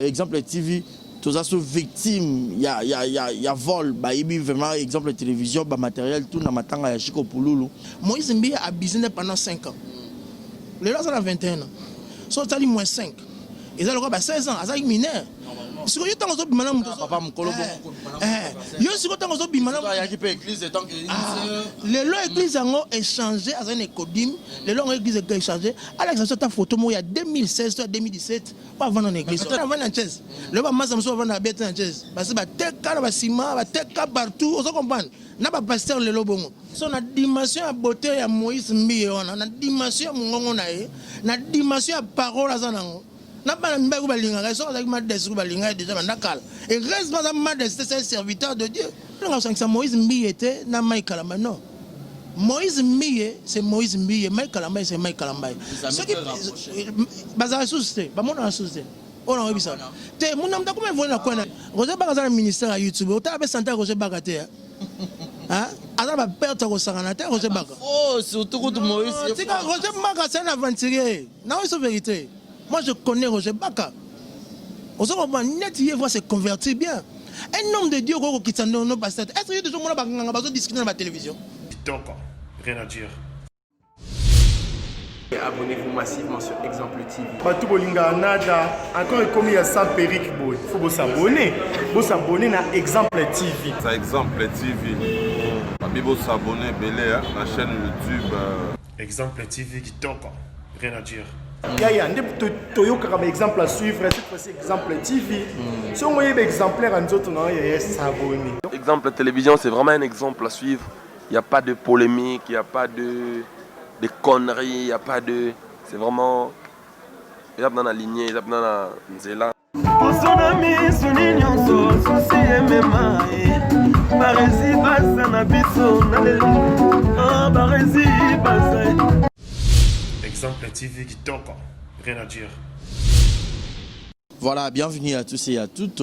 Exemple TV, tous ça sont victimes, il y a vol, bah il vraiment exemple télévision, bah matériel tout na matanga ya Chico Pululu. Moïse Mbi a business pendant 5 ans. Le là ça a 21 ans. So ça dit moins 5. Et ça le gars 16 ans, ça il mineur. Si vous temps aujourd'hui maintenant papa mukolo yo si vous temps aujourd'hui maintenant il y a qui peut église et tant que les lois église ont échangé à un écodim, les lois église ont échangé. Alex ça ta photo moi il y a 2016 2017 pas vendre en église. Avant en chaise. Le ba massa mso vendre bête en chaise. Parce que ba teka ba ciment, ba teka partout, on se comprend. Na ba pasteur le lobongo. So na dimension à beauté ya Moïse Mbi on na dimension mongongo na ye, na dimension à parole à zanango. Et responsable c'est un serviteur de Dieu. Moïse Mbi était na Mike Kalamba. Non. Moïse Mbi c'est Moïse Mbi, Mike Kalamba c'est Mike Kalamba. Ce qui bazar souci, ba mon souci. On a vu ça. Té mon nom comment voler na quoi na. Roger Bagaza ministère à YouTube. O ta be santé Roger Bagate. Hein? Ada ba perdre ko sangana té Roger Baga. Oh, surtout contre Moïse. C'est que Roger Baga c'est un aventurier. Non, c'est vérité. Moi, je connais Roger Baka. On se comprend, net, il va se convertir bien. Un homme de Dieu qui s'en donne pas cette. Est-ce que tout le monde a discuter dans la télévision? Donc, rien à dire. Abonnez-vous massivement sur Exemple TV. Batou Bolinga Nada, encore comme il y a 100 périques, il faut vous s'abonner. Vous s'abonner à Exemple TV. C'est Exemple TV. Vous s'abonner à la chaîne YouTube. Exemple TV qui toque. Rien à dire. Il y a un exemple à suivre, cette fois-ci Exemple TV. Si on voit exemplaire en autres, il y a s'abonner. Exemple télévision, c'est vraiment un exemple à suivre. Il n'y a pas de polémique, il n'y a pas de conneries, il n'y a pas de... C'est vraiment... Il y a dans la lignée, il y a dans la nzela. Exemple TV qui toque. Rien à dire. Voilà, bienvenue à tous et à toutes,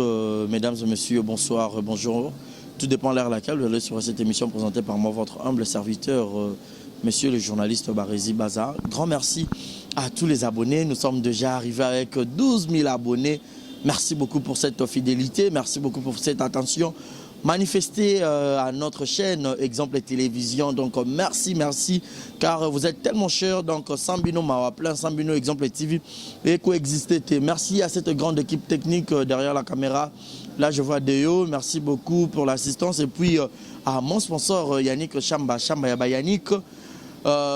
mesdames et messieurs, bonsoir, bonjour. Tout dépend de l'heure à laquelle vous allez sur cette émission présentée par moi, votre humble serviteur, monsieur le journaliste Barézy Baza. Grand merci à tous les abonnés. Nous sommes déjà arrivés avec 12 000 abonnés. Merci beaucoup pour cette fidélité, merci beaucoup pour cette attention manifestée à notre chaîne Exemple Télévision. Donc merci, car vous êtes tellement chers. Donc Sambino Mawa, plein Sambino Exemple TV et coexister. Merci à cette grande équipe technique derrière la caméra. Là je vois Deo, merci beaucoup pour l'assistance. Et puis à mon sponsor Yannick Chamba Yaba Yannick.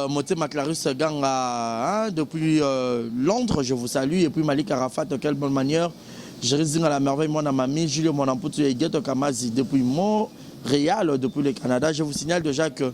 Moté Maclarus Ganga, hein, depuis Londres, je vous salue. Et puis Malik Arafat, de quelle bonne manière. Je réside à la merveille, mon ami Julio Monamputu et Gueto Kamazi depuis Montréal, depuis le Canada. Je vous signale déjà que,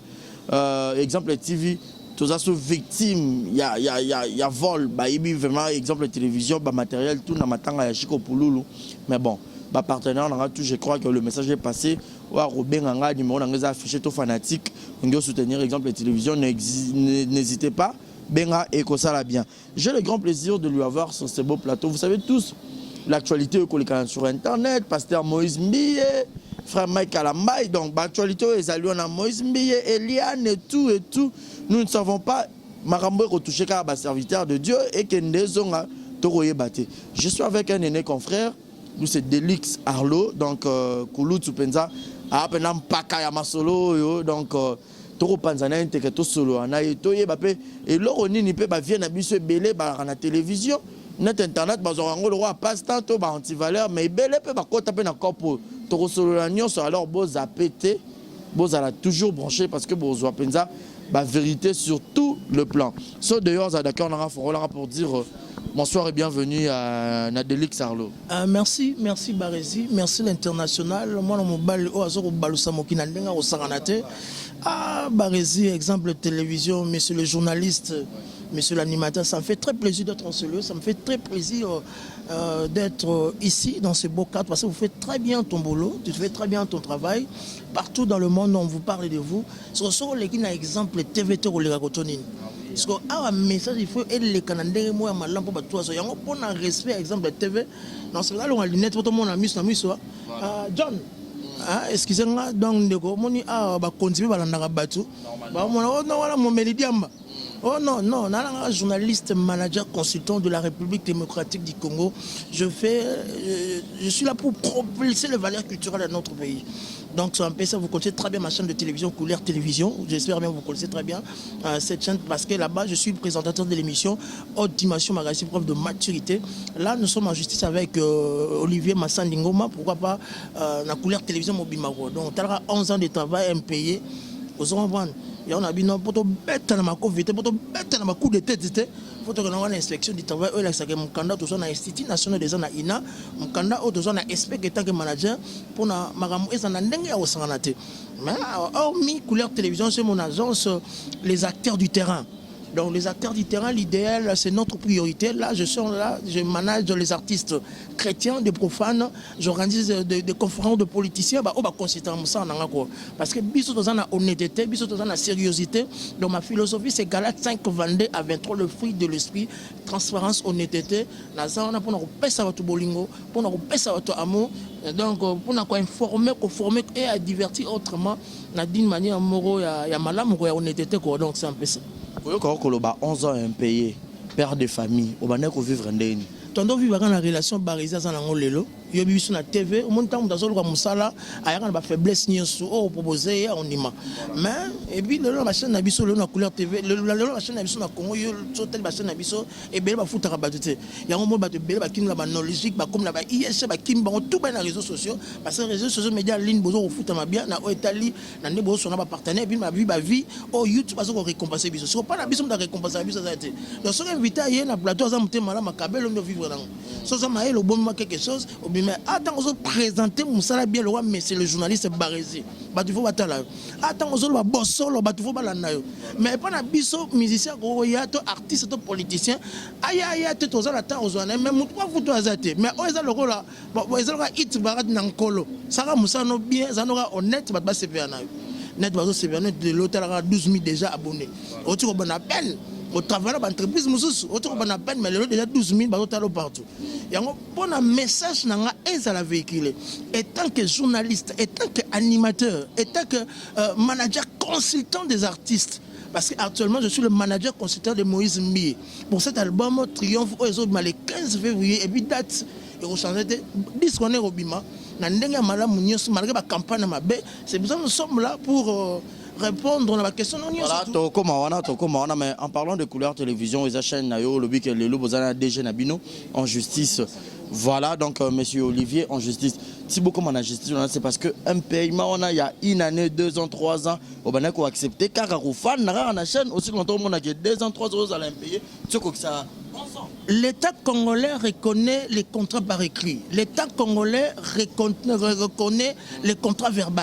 Exemple TV, tous ça sont victimes, il y a vol, bah, il y a vraiment exemple télévision, bah, matériel, tout na matanga ya Chico Pululu. Mais bon, bah, partenaire, on a tout, je crois que le message est passé. Robin Anga, numéro on a affiché tout fanatique, on doit soutenir Exemple Télévision, n'hésitez pas. Benga et Kosala bien. J'ai le grand plaisir de lui avoir sur ce beau plateau. Vous savez tous l'actualité sur Internet, pasteur Moïse Mbi, frère Mike Kalamba. Donc l'actualité est allée à Moïse Mbi, Eliane et tout. Nous ne savons pas. Marambo est retouché car un serviteur de Dieu et que Ndezonga Toroye Baté. Je suis avec un aîné confrère. Nous c'est Delix Arlo. Donc Koulou Tsupenza. Apenam Paka Yamasolo. Donc Toro Panzana Inteketo Solo. Anaïtoye Bapé. Et l'oroni ni peut vient à Bissou Belé à la télévision. Net internet, le roi passe tantôt anti-valeur, mais belé peut pas taper dans le corps pour Toro Solo alors beaux à péter, beaux à toujours branché parce que beaux penza la vérité sur tout le plan. So d'ailleurs, d'accord, on a pour dire bonsoir et bienvenue à Nadelix Arlo. Merci Barézy, merci l'international. Moi, on Barézy, exemple télévision, monsieur le journaliste. Monsieur l'animateur, ça me fait très plaisir d'être en ce lieu, ça me fait très plaisir d'être ici dans ce beau cadre parce que vous faites très bien ton boulot, tu fais très bien ton travail. Partout dans le monde, on vous parle de vous. Sur ce, les qui exemple TVT ou les racotonines. Parce que un message, il faut aider les Canadiens, moi, ma lampe pour toi. Il y a un respect, exemple TV. Dans ce cas-là, on a lunette, tout le monde a mis ça. John. Excusez-moi, donc, on a continué à la battu. Mon Mélidiamba. Oh non, non, je suis journaliste, manager, consultant de la République démocratique du Congo. Je suis là pour propulser les valeurs culturelles de notre pays. Donc, sur un peu ça, vous connaissez très bien ma chaîne de télévision, Couleur Télévision. J'espère bien que vous connaissez très bien cette chaîne parce que là-bas, je suis le présentateur de l'émission Haute Dimension Magazine, preuve de maturité. Là, nous sommes en justice avec Olivier Massandingoma. Pourquoi pas la Couleur Télévision Mobimaro. Donc, il y aura 11 ans de travail impayé. Vous allez voir. Il y a un pour bête dans ma COVID, pour bête dans ma coup de tête, il faut que nous ayons une inspection du travail. Il y a un candidat dans l'Institut national des ans INA, un candidat dans l'ASPEC en tant que manager pour ma mais hormis Couleur Télévision, c'est mon agence, les acteurs du terrain. Donc les acteurs du terrain, l'idéal, c'est notre priorité. Là, je manage les artistes chrétiens, des profanes, j'organise des conférences de politiciens, parce que biso dans la honnêteté, biso dans la sérieuxité. Donc ma philosophie, c'est Galates 5, 22 à 23, le fruit de l'esprit, transparence, honnêteté. Pour nous repasser à votre bolingo, pour nous repasser à votre amour. Donc pour nous informer, conformer et à divertir autrement, d'une manière morale, il y a malam, il y a honnêteté. Donc c'est un peu ça. Quand on a 11 ans impayé, père de famille, on va vivre en ligne. Tandis vivre dans la relation barisée dans l'angolelo, il y a sur la TV, au moment où on a musala, il y a une faiblesse ni sur au proposé on y mais et puis le machin na biso le na couleur TV, le machin na biso na Congo, yo hôtel machin na biso et ben ba futa rabatete. Il y a un moment ba te bele ba kim la ba logique ba comme la ba IS ba kim ba tout ba na réseaux sociaux parce que les réseaux sociaux médias ligne bozo futa ma bien na Italie na ne bozo na ba partenaire puis ma vie ba vie au YouTube bazo récompenser biso. C'est pas na biso da récompenser biso ça été. Donc so invité à na plateau za mutema la makabelo no vivre dans. So ça m'a le bon moment quelque chose mais attends on se présenter musala bien le roi mais c'est le journaliste Barézi. Ba tu faut batala. Attends on se ba bossolo ba tu faut balana yo. Mais pas na biso musicien ko ya to artiste to politicien aya te toza la temps ozwana même mutu pas futo azate mais o eza loko la bo eza loko it barat na nkolo. Saka musano bien zanora honnête ba se faire na yo. Net bazo se faire de l'hôtel à 12 000 déjà abonnés. O tu ko bonne appel. Au travail de l'entreprise, autour de la peine, mais le déjà 12 000 partout. Il y a un bon message à la véhiculer. Et tant que journaliste, et tant qu'animateur, et tant que manager consultant des artistes, parce qu'actuellement je suis le manager consultant de Moïse Mbié. Pour cet album, Triomphe, le 15 février, et puis date, il va changer de 10 qu'on est au Bima. Malgré la campagne, c'est pour ça que nous sommes là pour. Répondre à la question. Voilà, mais en parlant de Couleur Télévision, les chaînes Nayo, le but le Lobozana DG Nabino en justice. Voilà, donc monsieur Olivier en justice. Si beaucoup en justice, c'est parce qu'un paiement, on a il y a une année, 2 ans, 3 ans, on va accepter car on a la chaîne aussi longtemps on a 2 ans, 3 ans, on a payé. C'est que ça. L'État congolais reconnaît les contrats par écrit. L'État congolais reconnaît les contrats verbaux.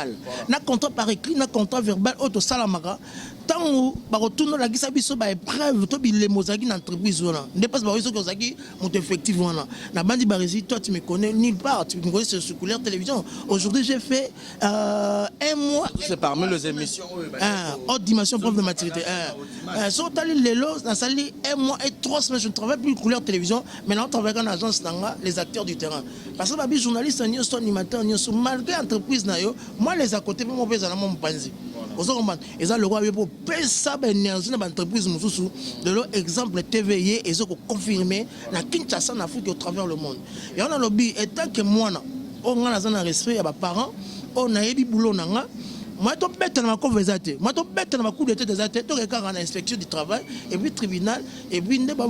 Na contrat par écrit, na contrat verbal, auto salamara. Tant où retourne la guisa biso ba épreuve to bi les mozaki dans entreprise wana. Ne passe pas que ozaki mon effectif wana. Na bandi Barézi, toi tu me connais nulle part, tu me connais sur Couleur Télévision. Aujourd'hui j'ai fait 1 mois. C'est parmi les émissions. Haute dimension preuve de maturité. Sur tali lelo, na sali 1 mois et 3 semaines je ne travaille plus Couleur Télévision, maintenant on travaille en agence nanga les acteurs du terrain. Parce que babi journaliste ni animateur ni malgré entreprise na yo, moi les à côté moi pesa na mon panzi. Et ça, le roi pour ça énergie dans l'entreprise, de leur exemple TVE et ça confirmer la Kinshasa en Afrique au travers le monde. Et on a lobby et tant que moi, on a un respect à mes parents, on a eu boulot nanga. Moi, je suis bête dans ma conversation. Moi, je suis bête dans ma coup de tête des athées. Je suis en inspection du travail, et puis tribunal, et puis je ne sais pas.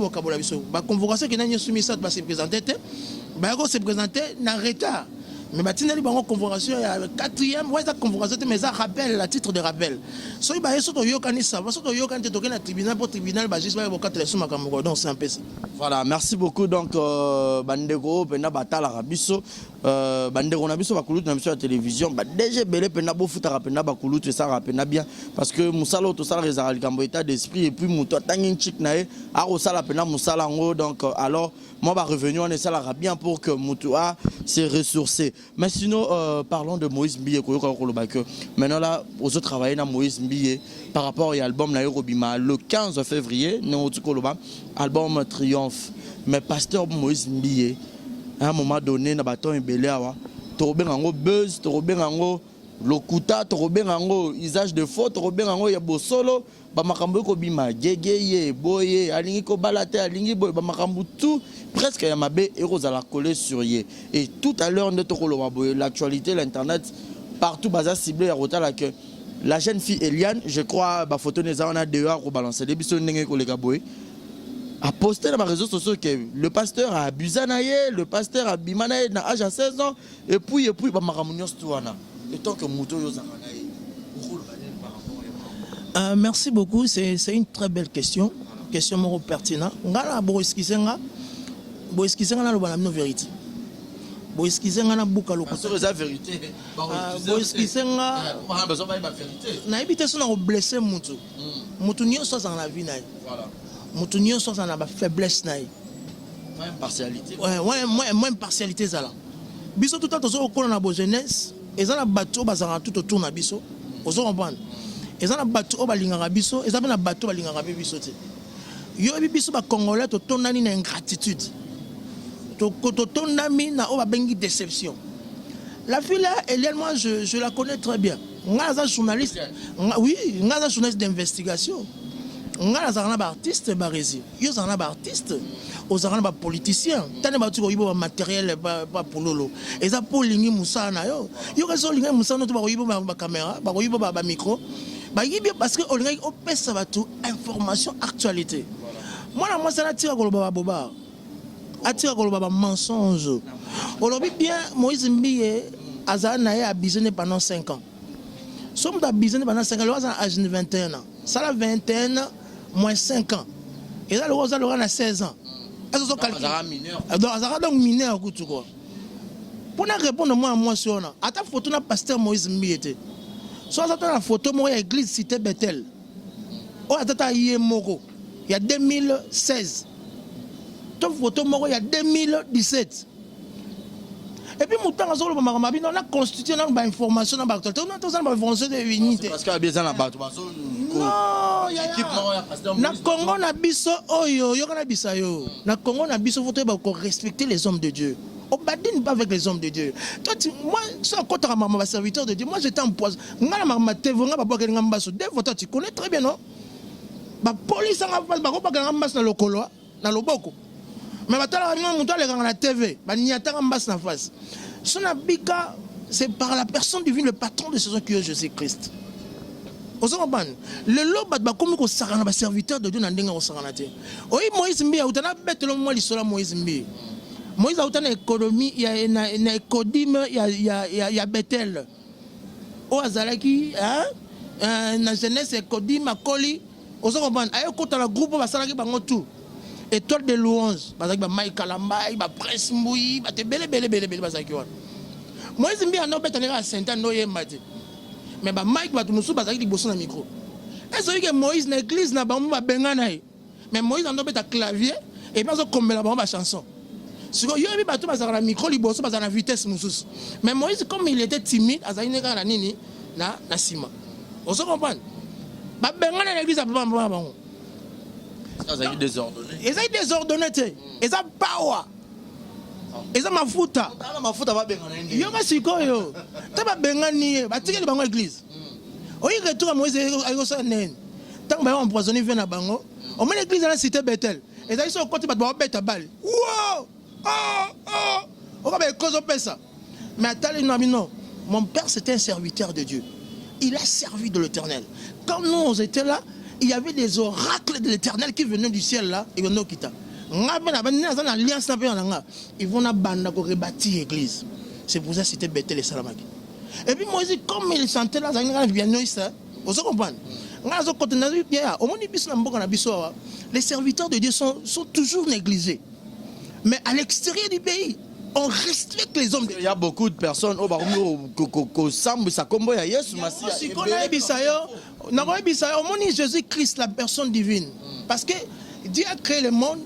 La convocation qui n'a soumis ça, se présenter, se présenter en retard. Mais maintenant, il y a une convocation, il y a le 4e, ouais, ça convocation, mais ça rappelle, la titre de rappel. So, il y a un tribunal pour tribunal, donc c'est un peu ça. Voilà, merci beaucoup. Donc, Bandego, Pena Batala Rabiso, Bandego Nabiso, Bakoulout, Nabiso à la télévision, déjà, Belé, Pena Bofutara, Pena Bakoulout, et ça, Pena bien. Parce que Moussalo, tout ça, réserve le état d'esprit, et puis Mouto, Tangin Chik Nae, Arosala, Pena Moussala, donc, alors, moi, bah, revenu, on est ça, bien pour que Moutoua s'est ressourcé. Mais sinon, parlons de Moïse Mbié. Maintenant, là, aux autres travailler dans Moïse Mbié par rapport à l'album Nairobima le 15 février, album Triomphe. Mais pasteur Moïse Mbié, à un moment donné, dans le bâton, il y a un buzz, lokuta tokobengango usage de faute tokobengango ya bosolo bamakambo ekobima gegeye boye alingi kobala te alingi boye bamakambo tout presque ya mabe ekozala collé sur ye. Et tout à l'heure nde tokoloba boye l'actualité l'internet partout baza ciblé ya kotala que la jeune fille Eliane, je crois ba photo neza on a dehors ko balancer des biso ndenge koleka boye a posté dans les réseaux sociaux que le pasteur a abusé naye, le pasteur a bima naye na âge à 16 ans et puis bamakambo nyos tuana. Et tant que muto yo zakana naye. Merci beaucoup, c'est une très belle question. Question moro pertinente. Ngala bo eskisenga na lo bana vérité. Bo eskisenga na buka lo. Parce que c'est la vérité. Bo eskisenga on a besoin de la vérité. Na ebité so na ko blesser mutu. Mutu nyonso za na vie naye. Voilà. Mutu nyonso za na ba faiblesse naye. Pas impartialité. Ouais, impartialité za la. Biso tout temps zo ko na bo jeunesse, ezana bato bazara tout autour na biso. Ozo comprendre. Ezana bato o balingaka biso, ezana na bato balingaka biso te. Yo biso ba congolais to tondani na ingratitude. To tondami na o ba bengi déception. La fille là, Eliane, moi je la connais très bien. Ngaza journaliste. Oui, ngaza journaliste d'investigation. Ngaza ba artiste Barési. Yo zana ba artiste. Ozana ba politicien. Tane ba tuko yibo ba matériel ba pololo. Eza pour lingi musana yo. Yo ka so lingi musana to ba yibo ba caméra, ba yibo ba micro. Ba yibo parce que on lingi o pesa ba tout information actualité. Moi ça na tira ko ba boba. Atira ko ba mensonge. Aujourd'hui bien Moïse Mbiye azana a abusé pendant 5 ans. Somme d'abusé pendant 5 ans, le à âge de 21 ans. Ça la 21 moins 5 ans. Et là le rose a 16 ans. Est-ce que ça mineur? Donc mineur tout quoi. Pour répondre moi à moi sur ça. À ta photo na pasteur Moïse Mbiye. Soit ça la photo moi église cité Bethel. Oh atata yé moko. Il y a 2016. Ta photo moi il y a 2017. Et puis, on a constitué une information dans l'actualité. On a une information de l'unité. Parce qu'il y a besoin de battre. Non, il y a. Na Congo, na biso, oyo, yo na bisayo. Na Congo, na biso, faut respecter les hommes de Dieu. On ne badine pas avec les hommes de Dieu. Toi, moi, je suis serviteur de Dieu. Moi, j'étais en poison. Tu connais très bien, non? La police, on va pas le colo, dans le boko. Mais maintenant, la TV, c'est par la personne divine, le patron de saison qui est Jésus-Christ. Le lot, c'est serviteur de Dieu. Oui, Moïse Mbiye, il y a bête le moi l'histoire Moïse Mbiye. Moïse a une économie, il y a une économie, il y a Bethel. Au Azalaki, la jeunesse économie, ma colis. Vous comprenez? Il y a un groupe qui va tout. Étoile de louange, parce que Mike Kalamba, il va Prince Mouy, il va te belle. Moïse Mbiye a bête à Saint-Anne, mais Mike va tout nous sous parce qu'il bosse dans le micro. Est-ce que Moïse dans l'église n'a pas benganaï? Mais Moïse a bête à clavier et pas comme la chanson. Si vous avez battu dans le micro, il bosse dans la vitesse moussous. Mais Moïse, comme il était timide, à Zaïne Garanini, na Sima. On se comprend? Bengana l'église a pas bon. Ils ont désordonné. Ils ont désordonné. Ils ont power. Ils ont mafuta. Ils ont mafuta va bengana. Yo ma siko yo. Ta ba bengani ba tikeli bango église. Oyi retour à Moïse ayo sa nen. Tant ba empoisonné vient na bango. On met l'église dans la cité Bethel. Et ça ils sont côté ba bête à balle. Wow! On va bien cause pesa. Mais attendez non. Mon père c'était un serviteur de Dieu. Il a servi de l'Éternel. Quand nous étions là, il y avait des oracles de l'Éternel qui venaient du ciel là et on quitté. Ils vont rebâtir l'église. C'est pour ça que c'était Bethel et Salamaki. Et puis Moïse, comme il chantait là, vous comprenez? Les serviteurs de Dieu sont toujours négligés. Mais à l'extérieur du pays, on respecte les hommes. Il y a beaucoup de personnes Jésus-Christ, la personne divine. Parce que Dieu a créé le monde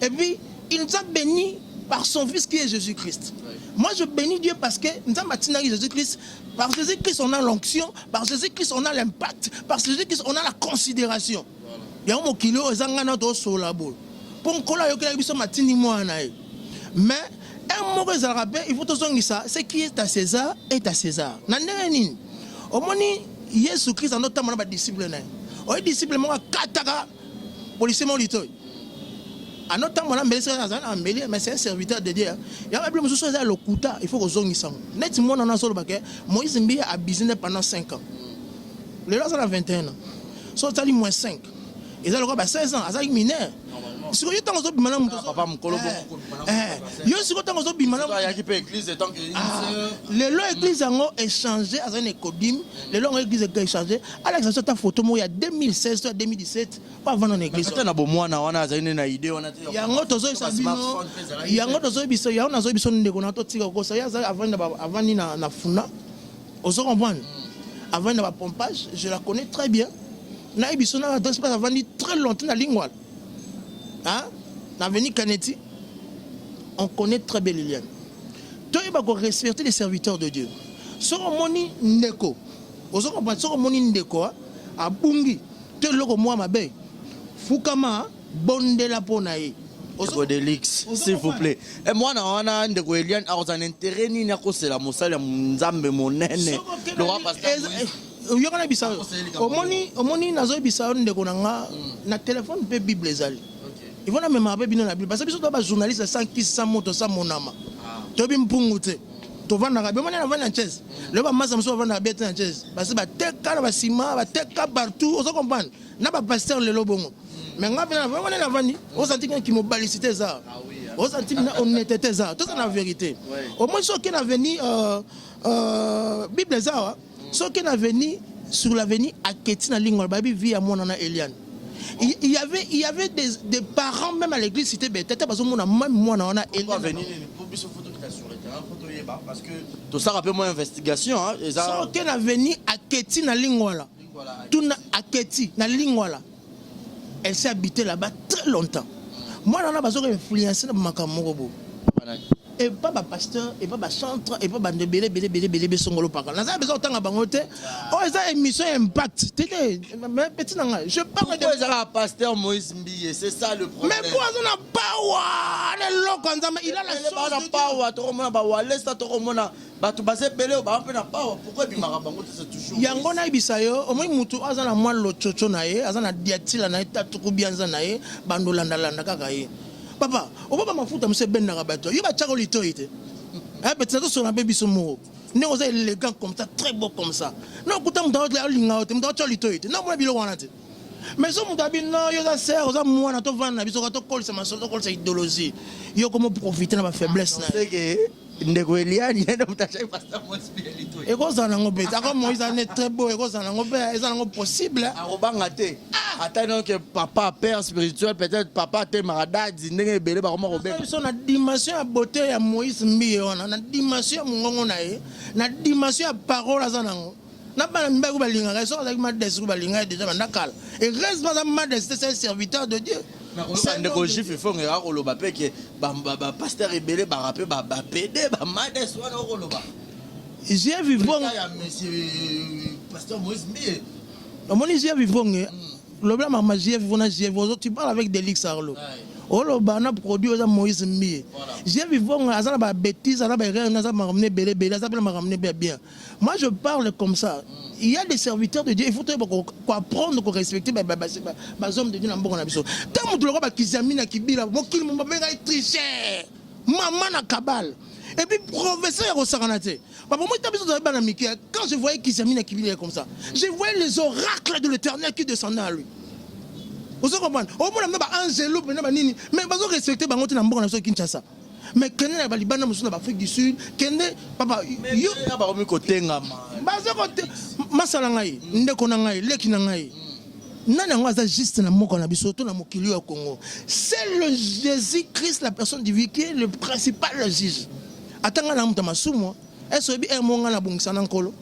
et puis il nous a bénis par son Fils qui est Jésus-Christ. Moi je bénis Dieu parce que nous avons Jésus-Christ. Par Jésus-Christ on a l'onction, par Jésus-Christ on a l'impact, par Jésus-Christ on a la considération. Il y a un kilo et zangana do solabo. Pour qu'on ait eu matini moi mais un mot il faut que ça, ce qui est à César est à César. omoni Yesu Christ notamment ba disciple na o disciple mo kataka policier mo lito a notamment na mbele mais c'est un serviteur de Dieu ya ba problème so ça le kuta il faut que zongisa net mo na solo ba ke Moïse Mbiye a business pendant 5 ans le là ça a 21 ans so tali moins 5 et ça le quoi 16 ans azaki mineur si vous temps bimana muto papa mukolo yo si temps bimana ya ki pe église tant que le long église ngo échangé à un écodim le long église échangé Alex ça ta photo mo ya 2016 à 2017 pas vendre en église na bo mwana wana azali na idée wana te yango tozo sabino yango tozo biso ya on azo biso ndeko na to tika ko ça ya avant ni na funa ozo comprendre avant na pompage je la connais très bien na biso na adresse pas avant ni très longtemps na lingwal. Hein? L'avenir Kaneti, on connaît très bien Liliane. Toi, il faut respecter les serviteurs de Dieu. Soromoni Ndeko, vous comprenez, Soromoni Ndeko, à Bungi, tu es le moi ma belle. Fukama, bonde la ponaï. Delix, s'il vous plaît. Et moi, on a Ndeko Eliane, à un intérêt, ni n'a c'est la moussale, Mzambe, mon nene. Le roi pasteur. Yokana bisao. Omoni nazo bisao Ndeko nanga, na téléphone pe Bible ezali. Il faut même appeler bien la Bible parce que si tu es journaliste sans qui sans moto sans mon âme tu es mpungute tu vas na bien na vendre en chaise le ba massa so vendre bien en chaise parce que ba teka ba ciment ba teka partout on se comprend na ba pasteur le lobongo mais nga bien vraiment na vendre on sentit qui me balicité ça on sentit na honnêteté ça tout ça la vérité au moins ce qui est venu Bible ça ce qui est venu sur l'avenir à Ketina lingua baby vie à mon nana Eliane. Il y avait des parents même à l'église c'était peut-être parce que moi même moi on a venir photo qui sur le terrain photo yeba parce que tout ça rappelle moi investigation hein et ça so que na venir à Keti na lingwala tout na à Keti na lingwala elle s'est habitée là-bas très longtemps moi on a besoin d'influencer na makamoko et pas ba pasteur et pas ba chantre et pas ba belé songolo par là ça besoin autant bangote oh ça émission impact mais petit nanga je parle de ça pasteur Moïse Mbiye c'est ça le problème mais quoi ça n'a pas wa le lokonza mais il a la chose de pas wa to mona ba wale ça to mona ba to basé belé ba pe na pas pourquoi bimara bangote c'est toujours yango na ibisayo au moins mutu azana mwa lo chocho na ye azana diatila na tatu kubianza na ye bando landa kaka ye papa on va pas m'en monsieur Ben Narabato il va tchako litoite hein peut-être sur un bébé somo ne osa élégant comme ça très beau comme ça non kuta mutawa la linga te mutawa litoite non moi bilo wana te mais so mutabi non yo za ser osa mwana to vana biso to call c'est ma to call c'est idéologie yo comment profiter na ba faiblesse na c'est que Ndeko Eliane yenda mutacha pasteur Moïse Mbiye litoite et quoi ça nango beta comme Moïse est très beau et quoi ça nango be ça nango possible a robanga te attends que papa père spirituel peut-être papa te maradadi ndenge belé ba comment robert ils sont na dimension à beauté ya Moïse Mbiye wana na dimension mungongo na ye na dimension à parole za nango na ba mbe ko balinga so avec modeste ko balinga déjà bandakala et reste pas modeste c'est un serviteur de Dieu c'est Ndeko Jif il faut ngera koloba pe que ba pasteur ebelé ba rapper ba pédé ba modeste wana koloba j'ai vu bon monsieur pasteur Moïse Mbiye mon j'ai vu bon le blanc maman j'ai vu tu parles avec Delix Arlo Olo bana produit aux Moïse Mbiye. J'ai vu bon azana ba bêtise azana ba erreur azana ma ramener belé azana ma ramener bien. Moi je parle comme ça. Il y a des serviteurs de Dieu, il faut apprendre qu'on respecter les hommes de Dieu dans bon abisso. Tant que tu le vois kizami na kibila, mo kil mo ba tricher. Maman na kabal. Et puis professeur au Saranate. Papa moi t'as besoin de ba na miki. Quand je voyais kizami na kibila comme ça, je voyais les oracles de l'Éternel qui descendaient à lui. Vous comprenez? Au moins, on a un angelo, mais on respecter bangote na mbongo na so Kinshasa. Mais Kenya na Balibana musu na Afrique du Sud, Kenya papa yo ba komi kotenga ma. Bazo kote masala ngai, ndeko na ngai, leki na ngai. Nana ngwaza juste na moko na biso to na mokili au Congo. C'est le Jésus-Christ la personne divine qui est le principal juge. Atanga na mutama sumo, est-ce que monga na bongisa na nkolo?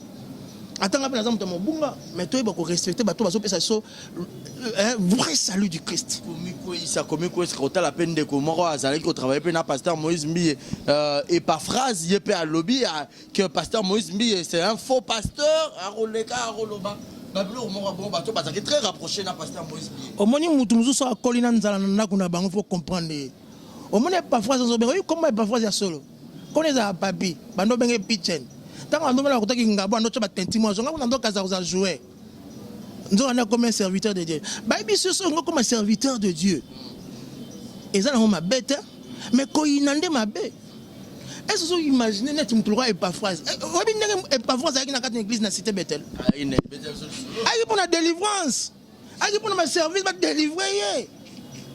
Atanga pe na zamu tamo bunga, mais toi il faut respecter bato baso pesa so vrai salut du Christ. Comme quoi c'est quand la peine de comment azali ko travailler pe na pasteur Moïse Mbiye et par phrase il peut à lobby que pasteur Moïse Mbiye c'est un faux pasteur à roleka à roloba bablo mo bon bato bazaki très rapproché na pasteur Moïse Mbiye. Omoni mutu mususu akolina nzala na kuna bango faut comprendre. Omoni parfois ça so comment parfois ya solo. Connais ça papi bando benge pitchen. Tant on a côté qui ngabo ando tchaba tentimo zonga on ando kaza za jouer. Nous on est comme un serviteur de Dieu. Baby ce sont comme un serviteur de Dieu. Et ça on m'a bête mais quand il n'en ma bête. Est-ce que vous imaginez net mutulwa Epaphras? Obi ndenge Epaphras avec na église na cité Bethel. Il Pour la délivrance. Pour ma service va délivrer.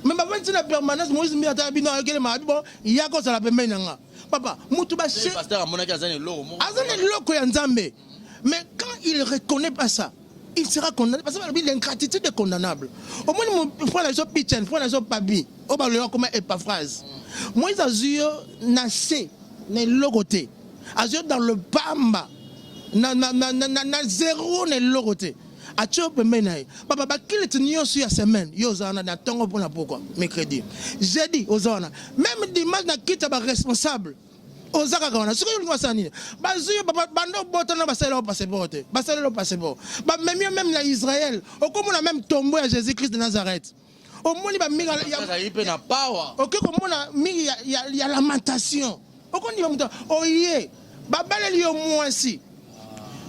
Mais ma femme la permanence Moïse mi ata bino akele ma bon il y a quoi ça la pembe nanga. Papa, mutu ba pasteur a monaki azane loko. Azane loko ya Nzambe. Mais quand il ne reconnaît pas ça, il sera condamné parce que l'ingratitude est condamnable. Au moins mon frère la pitchen, frère la pabi, au ba le comme Epaphras. Moïse azio nassé ne logoté. Azio dans le pamba. Na zéro ne logoté. Atio pemenaï. Papa ba qu'il tenir sur la semaine. Yo zana na tongo pour na pourquoi mercredi. Jeudi ozana. Même dimanche na kita ba responsable. Ozaka kana. Ce que je vois ça ni. Ba zuyo papa bando botana ba sala au passeport. Ba sala au passeport. Ba même na Israël. Au comme on a même tombé à Jésus-Christ de Nazareth. Au moins il va miga na power. OK comme on a miga il y a lamentation. Au qu'on dit va muta. Oye. Ba baleli yo mwasi.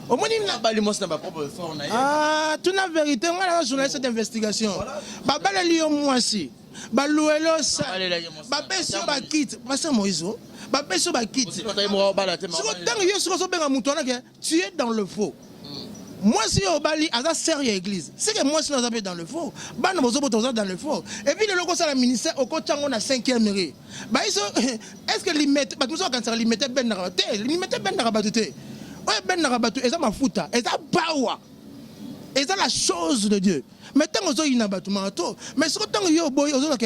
Au moins, il n'a pas les mots dans ma propre forme. Ah, tout la vérité, on a journaliste cette investigation. Baba le lion moi si. Ba louelo ça. Ba peso ba kit. Pasteur Moïse. Ba peso ba kit. Tu es dans le faux. Moi si au Bali, à sérieux église. C'est que moi si nous avons dans le faux. Ba nous sommes dans le faux. Et puis le logo ça la ministère au côté on a 5e mairie. Ba est-ce que limite ba nous quand ça limite ben rabaté, limite ben rabaté. Ben Narabatou, et ça m'a foutu, et ça bawa, et ça la chose de Dieu. Mais tant que il n'a pas tout mais ce que tant que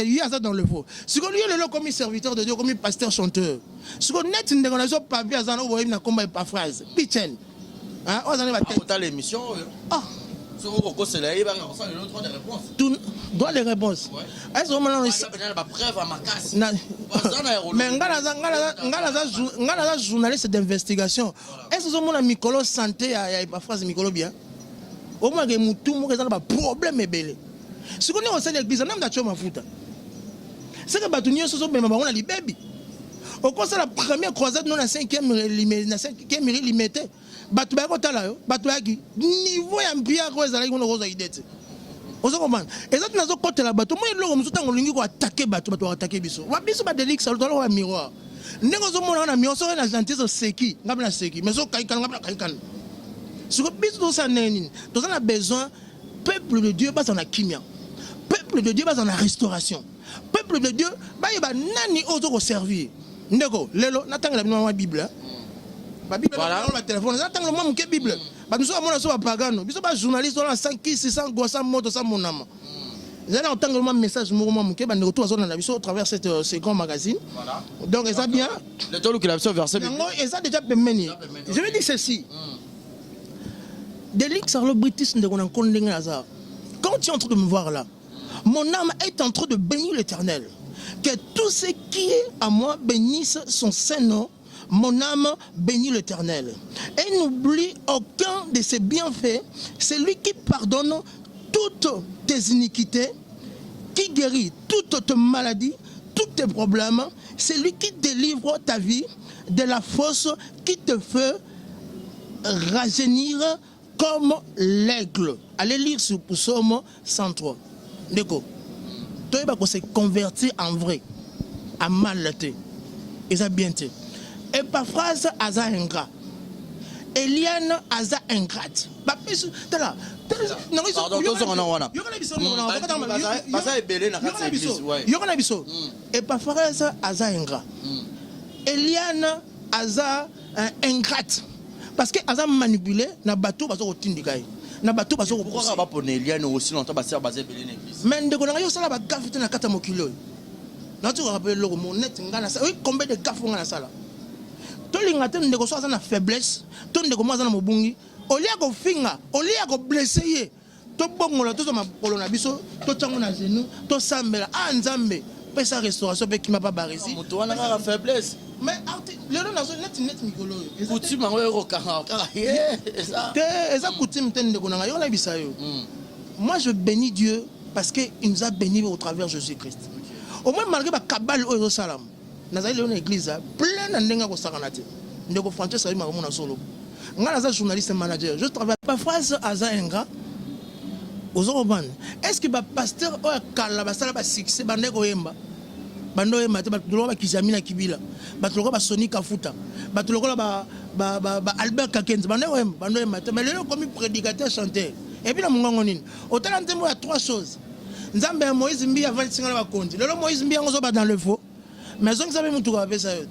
il y a ça dans le faux. Ce que lui est comme serviteur de Dieu, comme pasteur chanteur. Ce que net une déclaration pas bien, ça n'a pas combat pas phrase. Pitchen, hein, on en a pas l'émission. Ah. Il va recevoir le droit de réponse. Tout droit de réponse. Est-ce que maintenant il pas preuve à ma casse. Mais ngala journaliste d'investigation. Est-ce que mon ami Mikolo santé a pas phrase Mikolo bien? Au moins que mutu mo que problème est belé. Ce qu'on est au sein de l'église, on a d'ailleurs ma fouta. C'est que batunio so ben on a li baby. Au cours de la première croisade nous na 5e limité. Batu ba ko tala yo, batu aki niveau ya mpia ko ezala ko no idete. Ozo comprendre. Et ça nazo côté la batu, moi lo musu tango lingi ko attaquer batu attaquer biso. Wa biso ba delix ça lo wa miroir. Ndeko zo mona na miroir so na gentillesse seki, ngabna seki, mais so kai kan ngabna kai kan. Ce que biso ça neni, donc on a besoin peuple de Dieu pas en kimia. Peuple de Dieu pas en restauration. Peuple de Dieu ba yeba nani ozo ko servir. Ndeko lelo natanga la Bible. La Bible, le téléphone, ça tant le moment que Bible. Nous sommes à pagano, nous sommes journalistes, on a 5 600 gossam moto ça mon âme. Nous allons entendre le message moment que nous retour à la vie au travers ces grands magazines. Donc ça bien. Le temps que la verset. Et ça déjà permis. Je vais dire ceci. Delix sur le British de on connaît hasard. Quand tu es en train de me voir là, mon âme est en train de bénir l'Éternel. Que tout ce qui est à moi bénisse son Saint-Nom. Mon âme bénit l'Éternel. Et n'oublie aucun de ses bienfaits. C'est lui qui pardonne toutes tes iniquités, qui guérit toutes tes maladies, tous tes problèmes. C'est lui qui délivre ta vie de la fosse, qui te fait rajeunir comme l'aigle. Allez lire sur Psaume 103. D'accord. Toi, il se convertir en vrai, à malade. Et ça bien été. Epaphras aza ingrat. Eliane aza ingrat. Epaphras aza ingrat. Eliane aza ingrat. Parce que aza manipulé na bateau baso kotindikai. Na bateau baso ko pourquoi ba pour Eliane aussi longtemps ba ser basé belé l'église. Mais ndeko na yo sala ba gafite na kata mokilo. Na tu rappelle le mon net ngana ça. Oui, combien de gafes ngana ça là? Tolinga te ndeko so na faiblesse, to ndeko mo na mobungi, olia ko finga, olia ko blesser ye. To bongola to so mapolo na biso, to tsango na genou, to sambela a nzambe, pesa restauration pe ki ma pa barisi. Moto wana ka faiblesse. Mais lelo na so net mikolo. Coutume ngo kaka. Eza coutume te ndeko na yo na bisa yo. Moi je bénis Dieu parce que il nous a bénis au travers Jésus-Christ. Au moins malgré ba kabal o salam. Nazali dans l'église plein de ndenga ko sakana te ndeko François sabi makamona solo Nga suis journaliste et manager. Je travaille pas phrase à Inga. Est-ce que le pasteur a un succès? Bando yemba te batuloko ba Kizami na Kibila batuloko ba Sony Kafuta batuloko ba Albert Kakenzi bando yemba te mais le comme prédicateur chanteur et puis na mungongo nini otala ntembo ya trois choses nzambe ya Moïse Mbi avant singa ba konzi lelo Moïse Mbi ngo zo ba dans le faux mais zongi sabe mutu ka pesa yo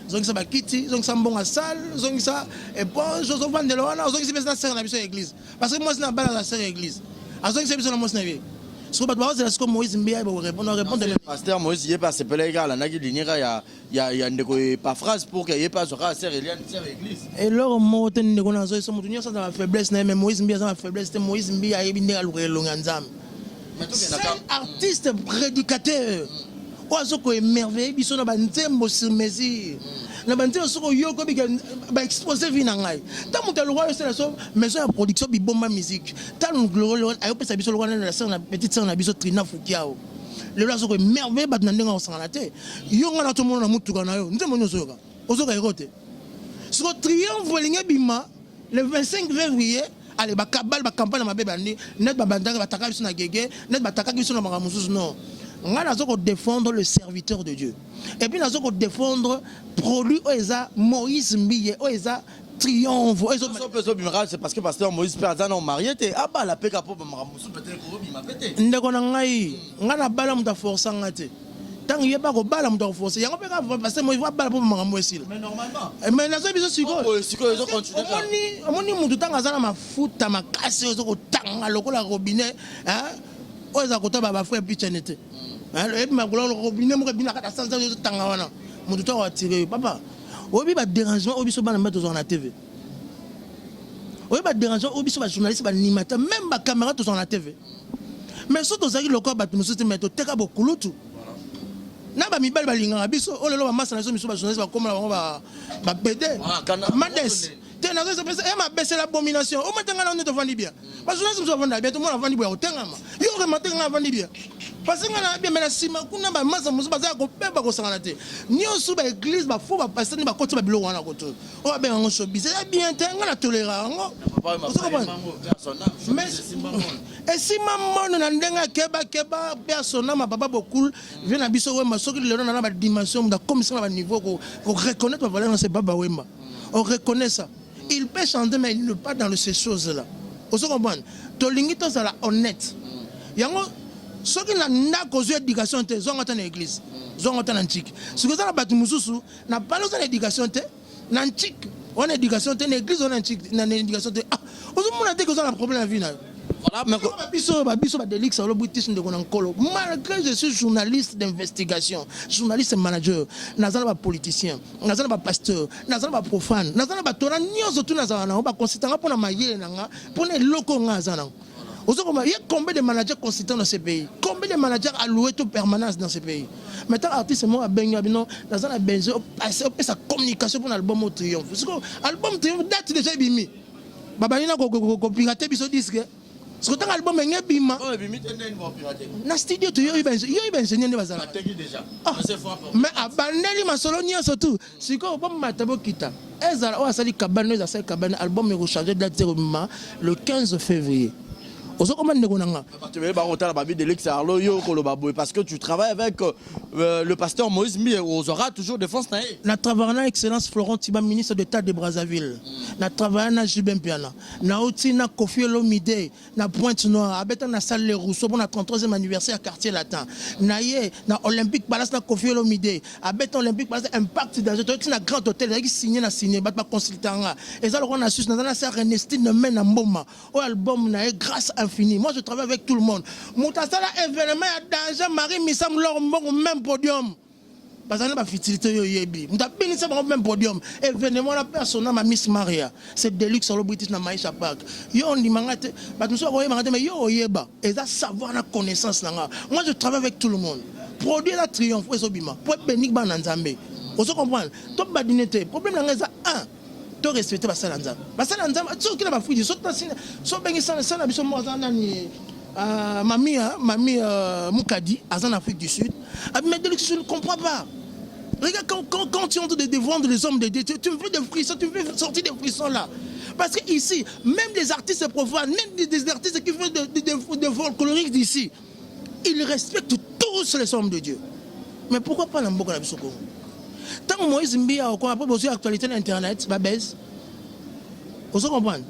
zongi sa ba kiti zongi sa mbonga sale zongi sa éponge zo vandelo wana zongi se na serre na biso église parce que moi c'est na bala la serre église azongi se biso na mos na vie. Ce que Moïse Mbia répondre. Pasteur Moïse, il n'y a pas ce pélégal, il y a une pas phrase pour qu'il n'y ait pas ce ras, c'est l'église. Et là, moi, je suis dans la faiblesse, mais Moïse Mbia dans la faiblesse, Moïse Mbia a été c'est un artiste prédicateur. Oiseau qui est merveilleux, il sont dans un sur mesure. Na bande soko yoko ba exposer vie na ngai ta muta lwa c'est la maison de production bi bomba musique ta ngolo ayo pesa biso lwa na la petite sœur na biso Trina Fukiao le lwa soko merveilleux ba ndenga osangana te yo nga na to mona mutuka na yo nzembo nyoso yoka osoka erote soko triomphe linge bima le 25 février allez ba kabal ba campagne na mabe bandi net ba bandanga ba taka biso na gege net ba taka biso na makamususu non. On a défendre le serviteur de Dieu. Et puis, on a défendre produit Moïse Mbiye, triomphe. C'est parce que pasteur Moïse Perdane ont marié. Ah bah la PK pour Maramoussou peut-être que m'a pété. Ndekonangai, ngana bala muta force ngate. Tant il y a pas ko bala muta force. Ya ngopeka parce que Moïse va bala pour Maramoussou. Mais normalement. Mais nazo biso siko. Siko ils ont continué. Omoni mutu tanga zana mafuta makasi ozoko tanga lokola robinet, hein? Oza kota baba frère pitchenete. Et puis, je robinet, je suis tiré. Papa, il y a des dérangements qui sont mettre sur la TV. Il y a des dérangements qui sont journalistes, animateurs, même les caméras sur la TV. Mais surtout, il y a des gens qui sont mettre beaucoup de tout. Na ba mibali balinga biso o lelo ba masa na so miso ba journaliste ba komla ba pédé Mendes te na so pesa e ma baisser l'abomination o matanga na on te vandi bien ba journaliste so vandi bien tout le monde vandi bien o tengama yo re matanga vandi bien parce que na bien mais na sima kuna ba masa muso ba za ko peba ko sangana te ni o su ba église ba fo ba pasteur ni ba koti ba bilo wana ko to o ba ben ngo so bi c'est bien tenga na tolérer ngo mais et si maman na ndenga keba persona ma papa beaucoup vient na biso wema soki lelo na ba dimension da comme ça na niveau ko reconnaître la valeur dans ces baba wema on reconnaît ça il peut chanter mais il n'est pas dans ces choses là on se comprend to lingi to sala honnête yango soki na ndako zo éducation te zonga ta na église zonga ta na nchiki soki za na batu mususu na palo za éducation te na nchiki on éducation te na église on nchiki na éducation te ah ozo mona te ko za na problème na vie na voilà mais biso ba delix au british de konankolo malgré je suis journaliste d'investigation journaliste manager nazana ba politicien nazana ba pasteur nazana ba profane nazana ba tona nyozo tu nazana na ba consultant pour na mayele nanga pour na loko ngazana. Il y a combien de managers consultants dans ce pays? Combien de managers alloués toute permanence dans ce pays? Maintenant, l'artiste moi a baigné dans la benzo, sa communication pour l'album Triomphe. L'album Triomphe date déjà bimi. Babalina ko pirater biso disque. Parce que l'album est bima. Na studio tu yo ben enseigner ne bazala. Déjà. Mais abandeli masolo nya surtout. Siko bon matabo kita. Ezala o asali kabane za sali kabane album est rechargé date le 15 février. Parce que tu travailles avec le pasteur Moïse Mbi aux aura toujours défense. Na travaille avec excellence Florent Tiba, ministre d'État de Brazzaville. Na travaille avec Jubin Piana. Na oti na Kofi Olomide. Na Pointe Noire. Abeta na salle Les Rousseau pour na 33e anniversaire à Quartier Latin. Na ye na Olympique Palace na Kofi Olomide. Abeta Olympique Palace Impact dans un grand hôtel qui signé na signé bat pas consultant. Et ça le on a su na ça Ernestine men na mboma. Au album na grâce infini. Moi je travaille avec tout le monde. Moutasala événement à danger Marie Missam leur même podium. Parce que la futilité yebi. M'ta bénissé au même podium. Événement la personne ma Miss Maria. C'est Deluxe sur le British na Maïcha Park. Yo on dit mangate, bah nous sommes mangate mais yo yeba. Et ça savoir la connaissance là. Moi je travaille avec tout le monde. Produire la triomphe et sobima. Pour bénir bananzambe. Vous comprenez? Top badinete. Problème là ça un. To respecter basalanza so kila bafuji so tasina so bengi sana biso mozana ni mamie Mukadi en Afrique du Sud mais Deluxe je ne comprends pas Regarde, quand tu entres de vendre les hommes de Dieu, tu me fais des frissons, tu me fais sortir des frissons là. Parce que ici, même des artistes profanes, même des artistes qui font de folkloriques d'ici, ils respectent tous les hommes de Dieu. Mais pourquoi pas Namboka na biso Congo? Tant que Moïse Mbia, on a pas besoin d'actualité sur Internet, bah baisse. Vous comprenez?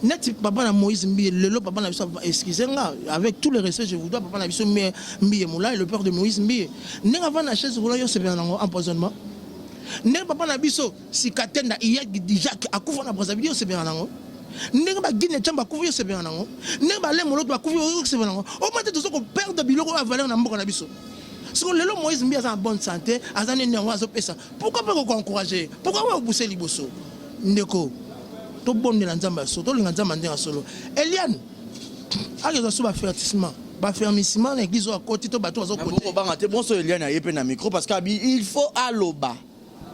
Net papa na Moïse Mbia, le lot papa na biso, excusez-moi, avec tous les respects, je vous dois papa na biso Mbia Moula, le père de Moïse Mbia. N'est avant la chaise roulant, c'est bien un empoisonnement. N'est papa na biso, si Katenda, il y a déjà à couvrir la brosse vidéo, c'est bien un n'est pas Guinée Chamba couvrir, c'est bien un n'est pas les molos qui couvrir, c'est bien un au moins tout ce qu'on perd de biloko à valeur dans Mboka na biso. Si le lot Moïse Mbia est en bonne santé, pourquoi pas vous encourager? Pourquoi vous pousser Liboso? Ndeko, tout bon de l'ensemble, surtout l'ensemble solo. Eliane, à l'église va fertissement, va fermissement, l'église à côté, tout bateau à côté. Bon, c'est Eliane a épé dans micro parce qu'il faut à l'oba.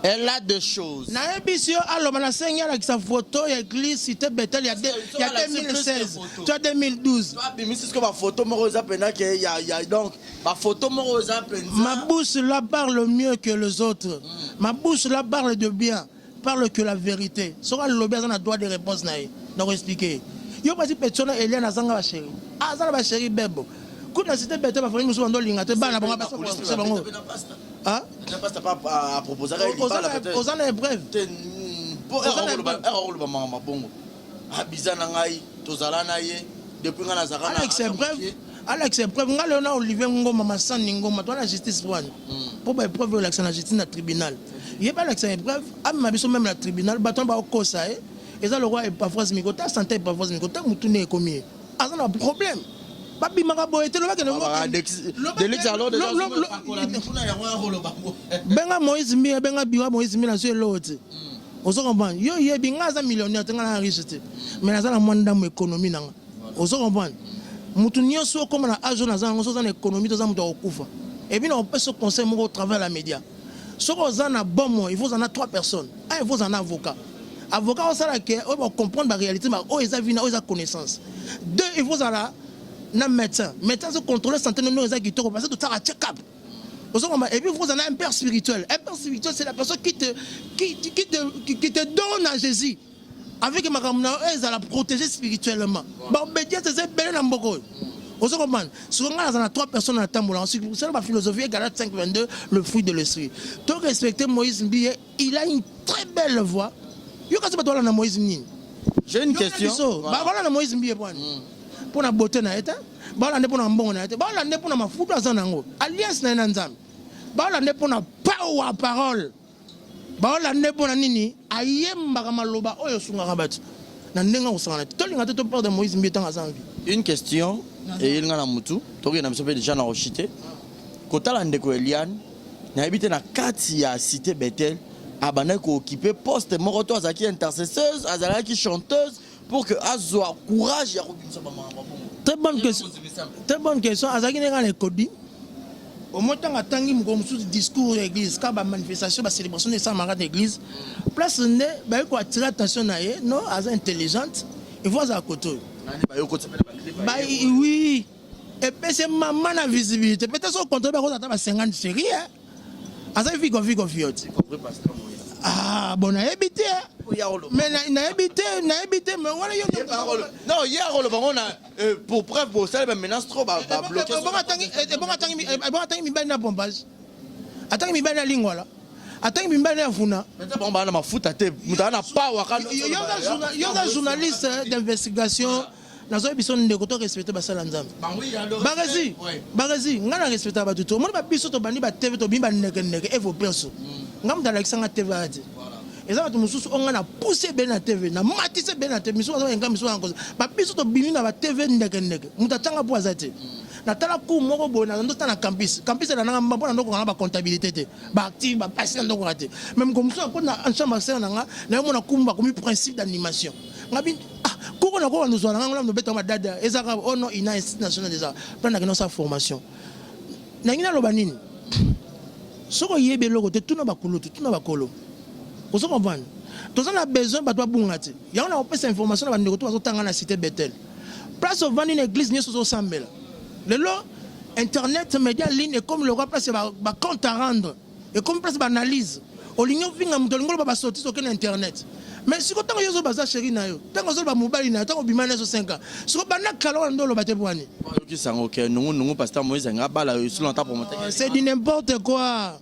Elle a deux choses. Na émission, alors, on a saigné avec sa photo, il y a l'église, cité Bethel, il y a 2016, tu as 2012. C'est ce que ma photo morosa pena qu'il y a donc ma photo morosa pena. Ma bouche là parle mieux que les autres. Ma bouche là parle de bien, parle que la vérité. Sera le lobby, on a droit de réponse naïe. Donc expliquer. Yo pas dit personne Eliane azanga ba chérie. Azanga ba chérie bebo. Quand la cité Bethel va faire une mission dans l'ingate, ba na bango parce que c'est bango. Ah? Tu n'as pas à proposer. Aux années brèves. Pour Alex est bref. On a Olivier Ngoma, Massan Ngoma, toi la justice one. Pour pas preuve l'accès à la justice dans le tribunal. Il n'y a pas l'accès à bref. À même la tribunal, bâton va au Kosa. Et ça le roi est parfois Miko, ta santé est parfois Miko, ta moutoune est commis. Ah, ça a un problème. Papi Marabo était le Benga Moïse Mia, Benga Biwa Moïse Mia, c'est l'autre. Vous comprenez? Yo, il y a bien un millionnaire, tu as richesse. Mais il y a un monde dans l'économie. Vous comprenez? Moutounio soit comme un agent dans l'économie, dans l'économie. Et puis on peut se conseiller au travers de la média. Si vous avez un bon mot, il faut en avoir 3 personnes. Un, il faut un avocat. Avocat, on va comprendre la réalité, mais ils ont une connaissance. 2, il faut avoir un médecin. Médecin, c'est contrôler la santé de nos qui te repassent tout ça à check-up. Et puis, vous avez un père spirituel. Un père spirituel, c'est la personne qui te donne à Jésus. Avec ma caméra, elle va la protéger spirituellement. Bon, c'est bel et bon. Vous comprenez? Souvent, on a 3 personnes dans la table. C'est la philosophie, Galate 5:22, le fruit de l'esprit. Donc, respecter Moïse Mbie, il a une très belle voix. J'ai une question. Voilà, Moïse Mbie. Pour la beauté, pour la bon, pour la foudre, alliance na nzam. Bala pour la power parole. Bala pour la nini, ayemba kamaloba oyo sunga rabatu. Na ndenga usanga. Tolinga to peur de Moïse Mbie tanga zanvi. Une question et il ngana mutu, toki na bisope déjà na rochité. Kotala ndeko Eliane, na habité na kati ya cité Bethel, abana ko occuper poste moroto azaki intercesseuse, azalaki chanteuse pour que azoa courage ya robinso ba mama. Très bonne question. Très bonne question. Azaki n'est pas les codis. Au moins, tant que tangi mon discours d'église, quand la manifestation, la célébration des camarades d'église, place ne, bah il faut attirer attention à elle. Non, elle est intelligente. Il faut à côté. Bah oui. Et puis c'est maman la visibilité. Peut-être au contraire, on attend 50 séries. Asa fi confiante. Ah bon, on a habité. Mais on a habité, mais on a eu. Non, hier, on a pour preuve, pour ça, menace trop bloqué. Bon, attends, mi bana pompage. Attends, mi bana lingua là. Attends, mi bana funa. Bon, bah, ma fout à te. Mutana pas wakana. Il y a un journaliste d'investigation. Dans une émission de côté respecté basala nzambe. Bagazi, ngana respecté ba tuto. Mo ba biso to bani ba TV to bimba neke evo perso. Ngam da like sanga TV ati. Eza ba mususu ongana pousser ben na TV na matise ben na TV miso ba ngam miso anko. Ba biso to bimi na ba TV neke. Muta tanga po azate. Na tala ku moko bo na ndo na campus. Campus na ngamba po na ndoko na ba comptabilité te. Ba active ba passer ndoko ate. Même comme ça ko na ensemble ser na nga na mo na kumba comme principe d'animation. Ngabi Koko na ko nous on a no beta ma dada ezaka ono ina institut national des arts prendre que sa formation na ngina loba nini soko yebe loko te tuna bakolo te tuna bakolo vous comprenez tous on a besoin ba toi bungati ya on a opesa information na bandeko to bazotanga na cité Bethel place au vendre une église nyoso so sambela le lo internet média ligne comme le roi place ba compte à rendre et comme place d'analyse au lignon vinga mutolingolo ba sorti sur internet mais si quand yo zo baza chéri na yo tango zo ba mobile na tango bimana zo 5 ans si ko bana kala ndolo ba te bwani qui sang OK nous pasteur Moïse nga bala sur longtemps pour monter c'est du n'importe quoi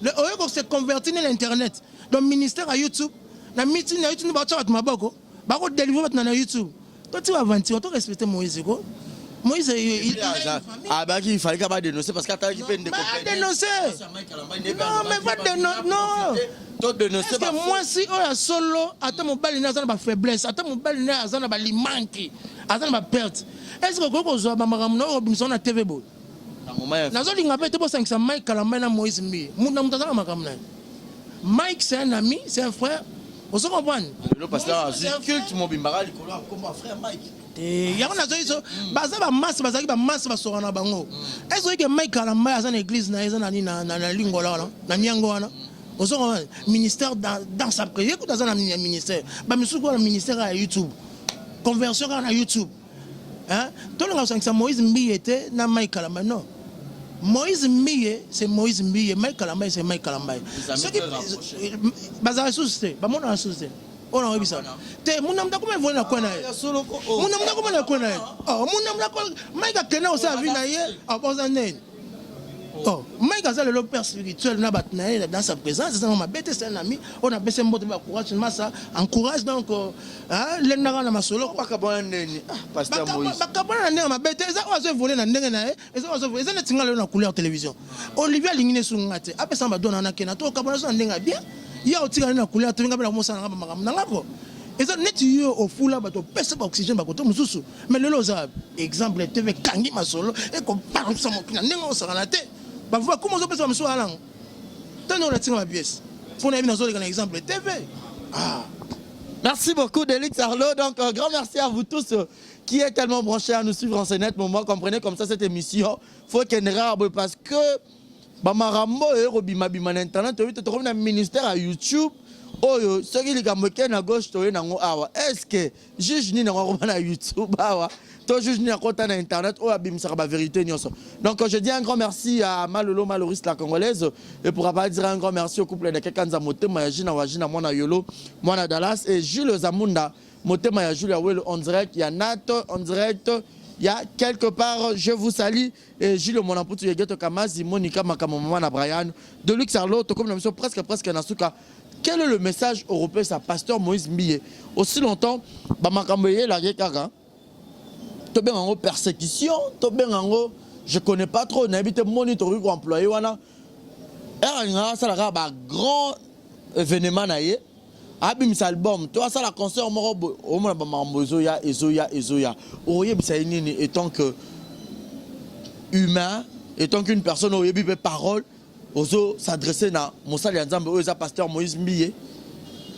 le oyo se convertir dans l'internet donc ministère à YouTube na meeting na YouTube ba tshaka maboko ba ko délivrer na YouTube toi tu vas mentir toi respecter Moïse ko Moïse il fallait qu'il va dénoncer parce qu'attends qu'il peut dénoncer non mais va dénoncer non toi dénoncer parce que moi si on solo attends mon bal n'a pas faiblesse attends mon bal n'a pas manque attends ma perte est-ce que koko zo ba makamno Robinson na TV bo nazo linga pe te bo 500 Mike Kalamba na Moïse Mbi muna mutazana makamna Mike c'est un ami c'est un frère on se comprend le pasteur culte mon bimbara likolo comme frère Mike et yango nazo iso baza ba masse bazaki ba masse ba sorana bango est-ce que Mike Kalamba azana église na ezana ni na lingola na nyango wana on se comprend ministère dans sa prière écoute azana ministère ba misuko na ministère à YouTube conversion na YouTube hein tout le monde sait Moïse Mbi était na Mike Kalamba non Moïse Mbi c'est Moïse Mbi Mike Kalamba c'est Mike Kalamba ce qui baza ressources ba mona ressources on a vu ça te muna mda kuma vona kwa naye muna mda kuma na kwa naye oh muna mda kwa Mike Kena osa vi na ye aboza nene oh Mike a le père spirituel na batnaye dans sa présence c'est ma bête c'est un ami on a baissé mot de courage ça encourage donc hein l'endara na masolo pas kabona nene pasteur Moïse ba kabona na ma bête ça ozo voler na ndenge na ye ça na tinga le na couleur télévision Olivier Lingine sungate apesa ba dona na Kena to kabona so ndenge bien il y a aussi une couleur tu ngabela mo sana ngaba ngako ezo neti yo ofula bato pesa ba oxygène ba koto mususu mais le loza exemple TV kangi masolo et ko parle ça mo kina ndenge o sala na te ba voir comment on pesa mususu alang tano na tinga ba pièce pour na bien zo un exemple TV ah merci beaucoup Delix Arlo donc grand merci à vous tous qui êtes tellement branchés à nous suivre en ce net moment comprenez comme ça cette émission faut qu'elle rare parce que Bamarambo et Robima Bima internet tu trouves un ministère à YouTube oyo ceux qui ligamboke na gauche to na ngo awa est-ce que juge ni na ngoma na YouTube awa to juge ni na kota na internet o abimisa ba vérité nyonso donc je dis un grand merci à Malolo Maloriste la congolaise et pourra pas dire un grand merci au couple de Kekanza Motema ya Jina Wajina mwana Yolo mwana Dallas et Jules Zamunda Motema ya Julia Well en direct il y a Nato en direct. Il y a quelque part, je vous salue, et Gilles Monamputu, Yegeto Kamazi, Monica Makamamana Brian, de Luc Sarlo, comme la mission presque Nasuka. Quel est le message européen, ça, pasteur Moïse Mbiye? Aussi longtemps, Bamakamboye, la Yekara, Tobé en persécution, Tobé en je connais pas trop, n'habite monitoring employé, wana. Et ça a un grand événement, abim album toi ça la concert moro au moins ba mambozoya ezoya oye bisaini étant que humain étant qu'une personne oye bi parole ozo s'adresser na mosali nzambe oza pasteur Moïse Mbiye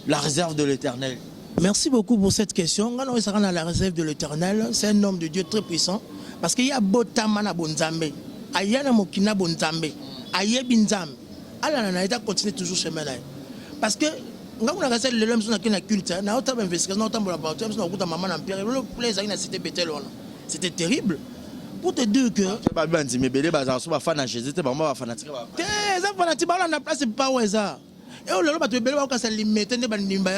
la réserve de l'Éternel. Merci beaucoup pour cette question. Ngana sera dans la réserve de l'Éternel, c'est un homme de Dieu très puissant parce qu'il y a botamana bonzambe ayana mokina bonzambe ayebi nzambe ala na ita continue toujours chemin là parce que quand on a regardé le l'homme sur la culte, on a autant d'investigation, on a autant de rapports, on a autant de maman en pierre, le plaisir à cité Bethel, c'était terrible. Pour te dire que. Pas bien dit, mais Bélé, bazar, soit fan à Jésus, t'es vraiment fanatique. T'es un fanatique, on a place pas où ça. Et on l'a battu, Bélé, on a limité, on a limité.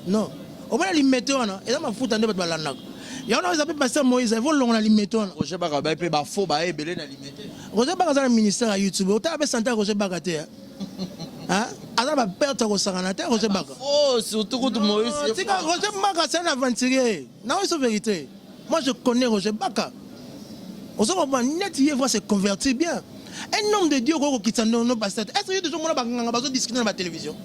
Non, on va limiter, on a, et on a foutu un débat de la nague. Il y a un pasteur Moïse, il faut l'on limité. Roger Bagabe, il peut pas faux, bah, Bélé n'a limité. Roger Bagabe, le ministère à YouTube, on t'a santé Roger Bagabe. Hein? Alors, on va perdre au Saranateur, Roger Bagabe. Oh, surtout contre Moïse. Roger Bagabe, c'est un aventurier. Non, c'est vérité. Moi, je connais Roger Bagabe. On se comprend, net, il va se convertir bien. Un homme de Dieu qui s'en donne pas cette. Est-ce que tu as besoin de discuter dans la télévision?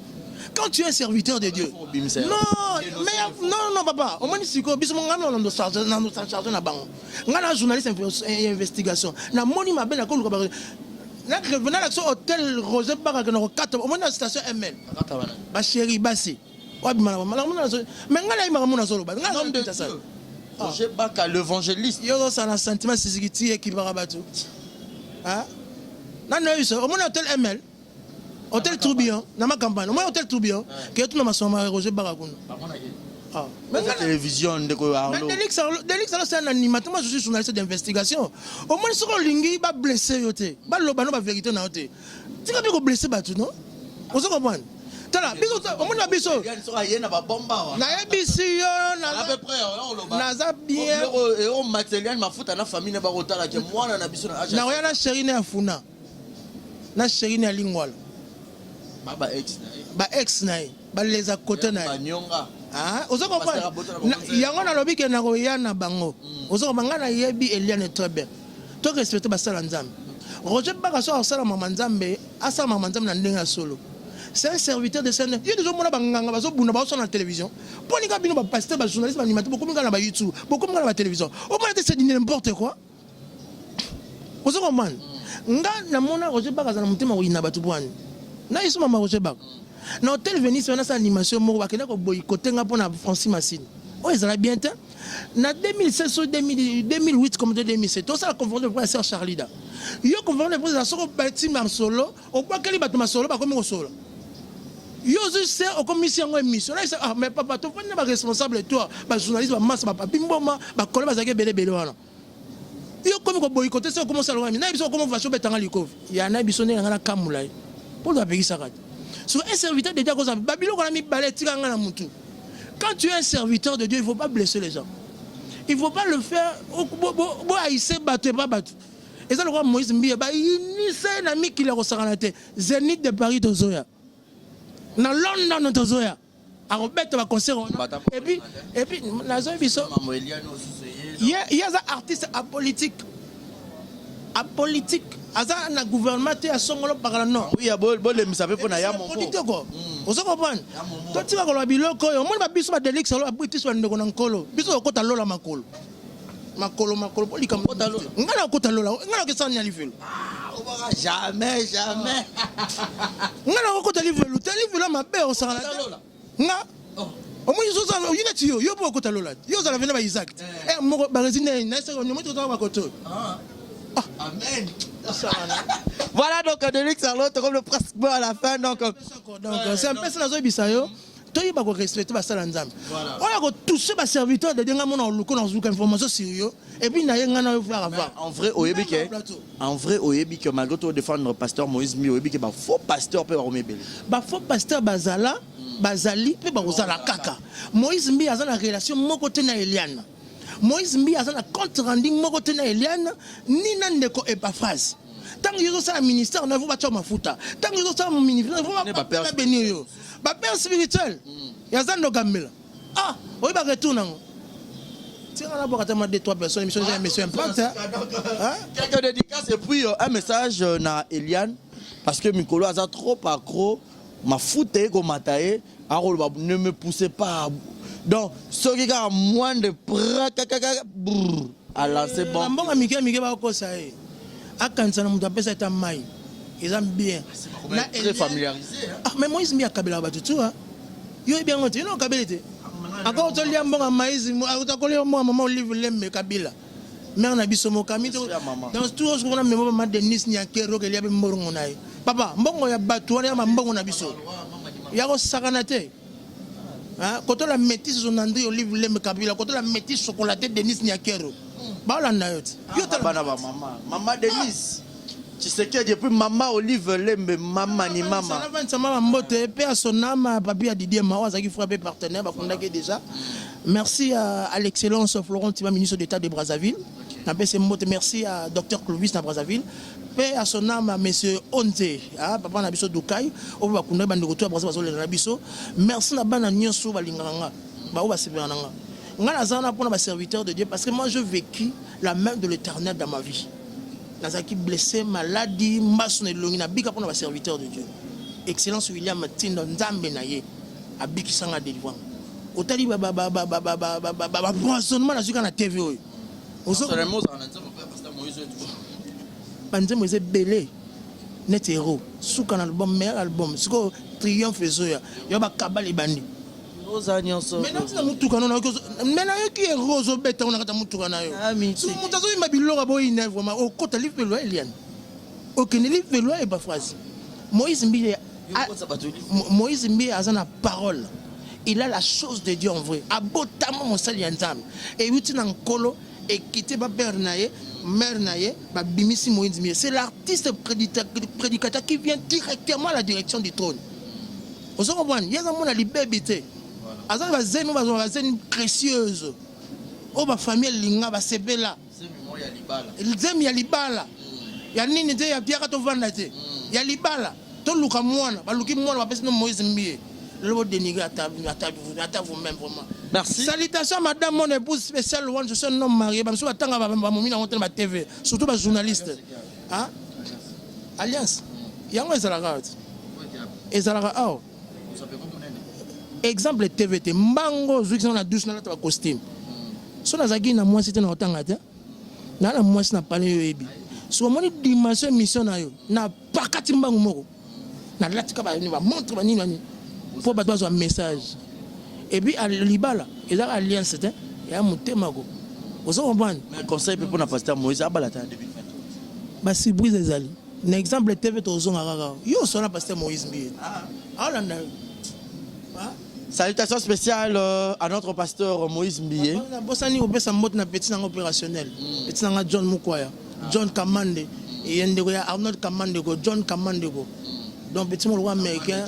Quand tu es un serviteur de Dieu. Non, mais non, papa. Au moins, si tu as un journaliste et investigation. Na moni ma belle na revenant l'action hôtel Roger Bagabe na 4 au moins la station ML. Ba chéri basi. Wa bimana mais ngala ima mona solo ba. Ngala de ça. Roger Bagabe l'évangéliste. Yo ça na sentiment sizikiti qui va rabatu. Hein? Na eu au moins hôtel ML. Hôtel Tourbillon, dans ma campagne. Moi, hôtel Tourbillon, qui est tout dans ma somme, Roger Bagabe. la télévision de Arlo. Delix, c'est un animateur. Moi, je suis journaliste d'investigation. Au moins, si on lingi, va blesser, yote. Va l'obano, va vérité, na yote. Tu vas bien blesser, batou, non? Vous comprenez? Tala, biso, au moins, na biso. Na yebisi yo, à peu près, naza bien. Et on matériel, ma fout à la famille, n'a pas retard, que moi, na biso. Na rien na chéri na funa. Na chéri na lingwala. Ba ex na ba les à côté na. Ah, vous comprenez? Yango na lobi ke na roya na bango. Vous comprenez na yebi Eliane très bien. To respecter ba sala nzambe. Roger Bagaso a sala mama nzambe, asa mama nzambe na ndenga solo. C'est un serviteur de scène. Il y a des gens qui sont sur la télévision. Pour les gars, ils sont pasteur, des journalistes, des animateurs, beaucoup de gens sur YouTube, beaucoup de gens sur la télévision. Au moins, c'est n'importe quoi. Vous comprenez? Nga na mona Roger Bagaso na mutema wina batu bwani. Na isu mama Roger Bagaso. Na hôtel Venise on a sa animation mo bakenda ko boycotter nga pona Francis Massine. Oh, ils ont bien temps. Na 2016 ou 2008 comme 2007, on sa conférence de presse à Charlie da. Yo conférence de presse à soko bâti ma solo, au quoi qu'elle bâti ma solo ba comme solo. Yo juste au commission en émission. Là ah mais papa tu pas pas responsable toi, ba journaliste ba masse ba bimboma ba coller ba zake belé wana. Yo comme ko boycotter ça commence à loin. Na biso comment va choper tanga likov. Ya na biso ne ngana kamula. Pour la payer ça. Sur un serviteur de Dieu comme ça, Babylone on a mis balai tika ngana mutu. Quand tu es un serviteur de Dieu, il ne faut pas blesser les gens. Il ne faut pas le faire. Il s'est battu, pas battu. Et ça, le roi Moïse Mbiya, il s'est un ami qui l'a ressorti. Zénith de Paris, Tozoya. Dans London, Tozoya. À Robert, tu vas concert. Et puis, il y a des artistes apolitiques. Apolitique. Aza na gouvernement te asongolo par non. Oui, ya bol le misabe pona ya mon politique ko. Vous comprenez? Toi tu vas ko biloko yo, mon ba biso ba delix solo abiti so ndeko na nkolo. Biso ko ta lola makolo. Makolo poli kam ko ta lola. Ngala ko ta lola. Ngala ke sanya livelo. Jamais. Ngala ko ta livelo. Ta livelo ma be o sala. Nga. Au moins ils ont une tio, yo po ko ta lola. Yo za la vena ba exact. Mo ba resine na se ko ni mo to ba ko to. Amen. Voilà donc Delix Arlo comme le presque à la fin donc c'est un peu ça la bisayo. Toi il va respecter ba sala nzambe. On a touché ba serviteur de denga mona luko na zuka information sur et puis na yenga na faire avant. En vrai oyebi que malgré tout défendre pasteur Moïse Mbiya oyebi que ba faux pasteur peut remebele. Ba faux pasteur bazala bazali pe ba ozala kaka. Moïse Mbiya a na relation moko te na Eliane. Moïse Mbiya a un compte rendu moko te na Eliane ni na ndeko Epaphras. Tant que yo ça ministère na vous ba tchoma futa. Tant que yo ça ministère vous ba pas bénir yo. Ba père spirituel. Ya zando gamela. Ah, oui ba retourner. Si on a pas tellement de trois personnes émission monsieur impact hein. Quelques dédicaces et puis un message na Eliane parce que Mikolo a trop accro m'a fouté comme mataé. Ne me poussez pas. Donc, ceux qui ont moins de à lancer bon. Bon, américain, va quoi ça est. À quand ça nous appelle ça maï. Ils aiment bien. Très familiarisé. Ah, mais moi, ils m'y a Kabila tout hein. Yo est bien monté, non Kabila. Encore tu lis bon à maïs, tu as collé moi maman livre l'aime Kabila. Mais on a biso mo kami dans tout ce qu'on a même maman Denis ni akero que il y a morongo naï. Papa, mbongo ya batu on ya mbongo na biso. Ya ko sakanate. Quand on la métisse son André Olive Lem Kabila, quand on la métisse chocolaté Denis Niakero. Bah là maman Denis. Tu sais que depuis maman Olive Lem maman ni maman. Ça m'a mbote père son âme papi a Didier Mawa qui frappé partenaire ba kondake déjà. Merci à l'excellence Florent Tiba ministre d'État de Brazzaville. Merci à Dr Clovis na Brazzaville. Paix à son âme à monsieur Onte, papa Nabiso Doukai, au Bakunda Bandoto à Brazzaville Nabiso. Merci à Bana Nyoso Balinganga, Baoba Sebenanga. Ngana pour nos serviteurs de Dieu parce que moi je vécu la main de l'Éternel dans ma vie. Nazaki blessé, maladie, masse de l'ongina, bika pour nos serviteurs de Dieu. Excellence William Tindo Nzambe Naye, à Bikisanga délivrant. Au tali poissonnement na suka na TV. Banze Moïse belé net héros souka na album meilleur album siko triomphe zoya yo ba kabali bandi maintenant na mutuka non maintenant yo ki héros zo beta on akata mutuka na yo so mutazo imba biloko bo ine vraiment o kota livre lo Eliane OK ne livre lo e ba phrase Moïse Mbiya azana parole il a la chose de Dieu en vrai. Abotamo mon sali yanzam. Et uti nan kolo et quitter ba père naye, mère naye, ba bimisi Moïse Mbié. C'est l'artiste prédicateur qui vient directement à la direction du trône. Vous comprenez? Il y a un monde à liberté. Azan ba zenu ba zenu précieuse. Oh ba famille linga ba sebela. Zemi ya libala. Ya nini te ya biaka to vanda te. Ya libala. To luka mwana, ba luki mwana ba pesi no Moïse Mbié. Le dénigrer à vous-même vraiment. Merci. Salutations à madame, mon épouse spéciale. Je suis un homme marié. Je suis un ma TV. Surtout un journaliste. Hein? Alliance. Il y a un exemple TVT. Mbango, je suis en douce dans notre costume. Si on a dit que moi, c'était dans le temps, moi, je n'ai pas eu. Si on a dit dimension mission, n'a pas qu'à Timbango. N'a pas qu'à montre pour battre un message. Et puis à Libala, il y a alliance, il y a un témago. Vous comprenez? Mais conseil pour le pasteur Moïse Abalata en 2020. Bah si brise les alliés. Un exemple TV to zonga. Yo sona pasteur Moïse Mbié. Salutations spéciales à notre pasteur Moïse Mbié. Bossani obesa mot na petit nanga opérationnel. Petit nanga John Mukwaya, John Kamande et ndeko ya Arnold Kamande go, John Kamande go. Donc petit mo roi américain.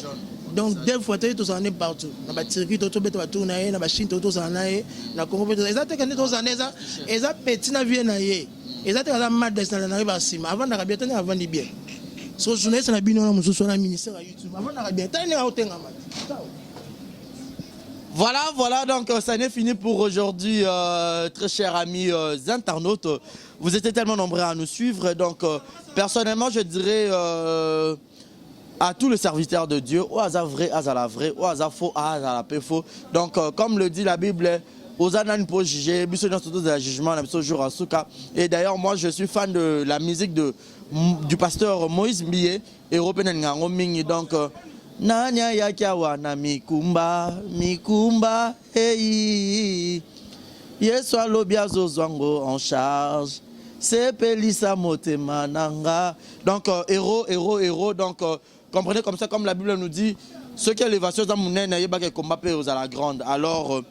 Donc des fois tu es partout. Na ba circuit to beto ba tourner na ba Chine to zanaye na Congo beto. Exactement quand to zaneza, eza petit na vie na ye. Exactement la madesse na na ba sima avant na bien tena avant di bien. So journaliste na bino na mususu na ministère à YouTube. Avant na bien tena na otenga mat. Voilà, donc ça n'est fini pour aujourd'hui, très chers amis internautes. Vous étiez tellement nombreux à nous suivre. Donc, personnellement, je dirais à tous les serviteurs de Dieu, au hasard vrai, à la vrai, au hasard faux, à la paix faux. Donc, comme le dit la Bible, aux ananes pour juger, de la jugement, jour à Souka. Et d'ailleurs, moi, je suis fan de la musique du pasteur Moïse Mbié, européen Mingi. Donc, Nanya yakiawa na mikumba hey Yesu alobia zozwango en charge c'est pelisa motema nanga. Donc héros donc comprenez comme ça, comme la Bible nous dit, ce qui est l'élévation dans mon aîné yeba ke combat pe aux à la grande. Alors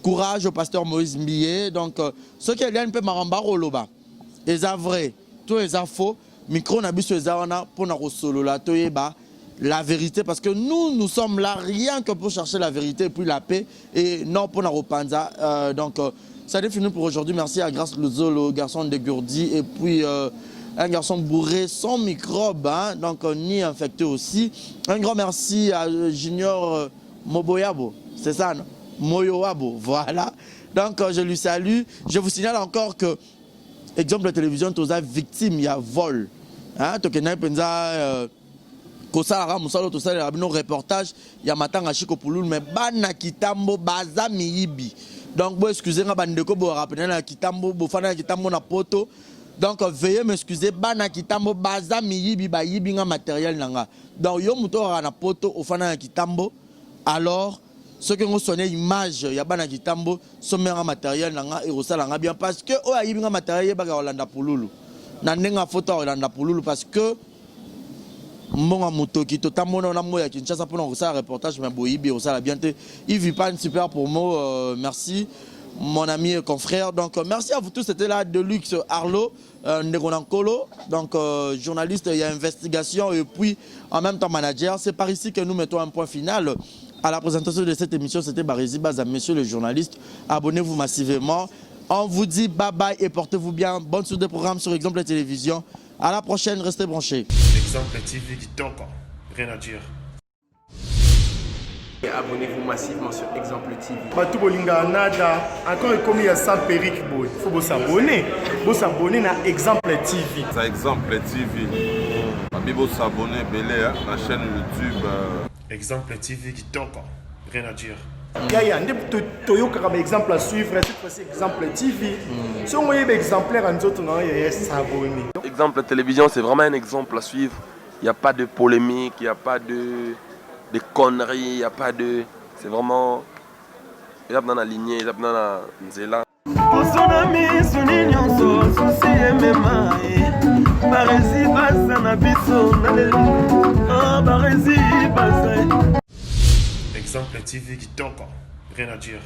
courage au pasteur Moïse Mbié. Donc ce qui est lien pe marambaro loba eza vrai tout eza faux micro na biso eza wana pona ko solo la toyeba la vérité, parce que nous sommes là rien que pour chercher la vérité et puis la paix et non pour Naropanza. Donc ça est fini pour aujourd'hui. Merci à Grâce Luzo, le garçon de Gourdi, et puis un garçon bourré sans microbe, hein, donc ni infecté aussi. Un grand merci à Junior Moboyabo, c'est ça, non? Moyoabo, voilà. Donc je lui salue. Je vous signale encore que, exemple de télévision, tu as victime, il y a vol. Hein, Kosala musalo to sala rabino reportage ya matanga chiko pululu mais bana kitambo baza miyibi. Donc bo excusez nga bandeko bo rappeler na kitambo bo fana kitambo na poto. Donc veuillez m'excuser bana kitambo baza miyibi ba yibi nga matériel nanga. Donc yo muto na poto o fana kitambo alors ceux qui ont sonné image ya bana kitambo somera matériel nanga et osala nga bien parce que o yibi nga matériel ba Olanda pululu. Na ndenga photo Olanda pululu parce que Monga Motoki, totalement na moya Kinshasa pour nous faire un reportage, mais boyibi au ça la bien. Il vit pas une super promo, merci mon ami et confrère. Donc merci à vous tous, c'était là Deluxe Arlo, Negonankolo, donc journaliste, il y a investigation et puis en même temps manager. C'est par ici que nous mettons un point final à la présentation de cette émission. C'était Barézi Baza, monsieur le journaliste. Abonnez-vous massivement. On vous dit bye bye et portez-vous bien. Bonne suite de programme sur Exemple Télévision. À la prochaine, restez branchés. Exemple TV qui toque, rien à dire. Et abonnez-vous massivement sur Exemple TV. Batou Bolinga Nada, encore comme il y a ça Peric Boy. Il faut s'abonner. Vous s'abonner à Exemple TV. Ça Exemple TV. Bibo s'abonner belé la chaîne YouTube. Exemple TV qui toque, rien à dire. Il y a un exemple à suivre, cette fois-ci Exemple TV. Si on voit des exemplaires en autres, il y a s'abonner. Exemple télévision, c'est vraiment un exemple à suivre. Il n'y a pas de polémique, il n'y a pas de conneries, il n'y a pas de... C'est vraiment... Il y a dans la lignée, il y a dans la nzela. Exemple TV qui toque. Rien à dire.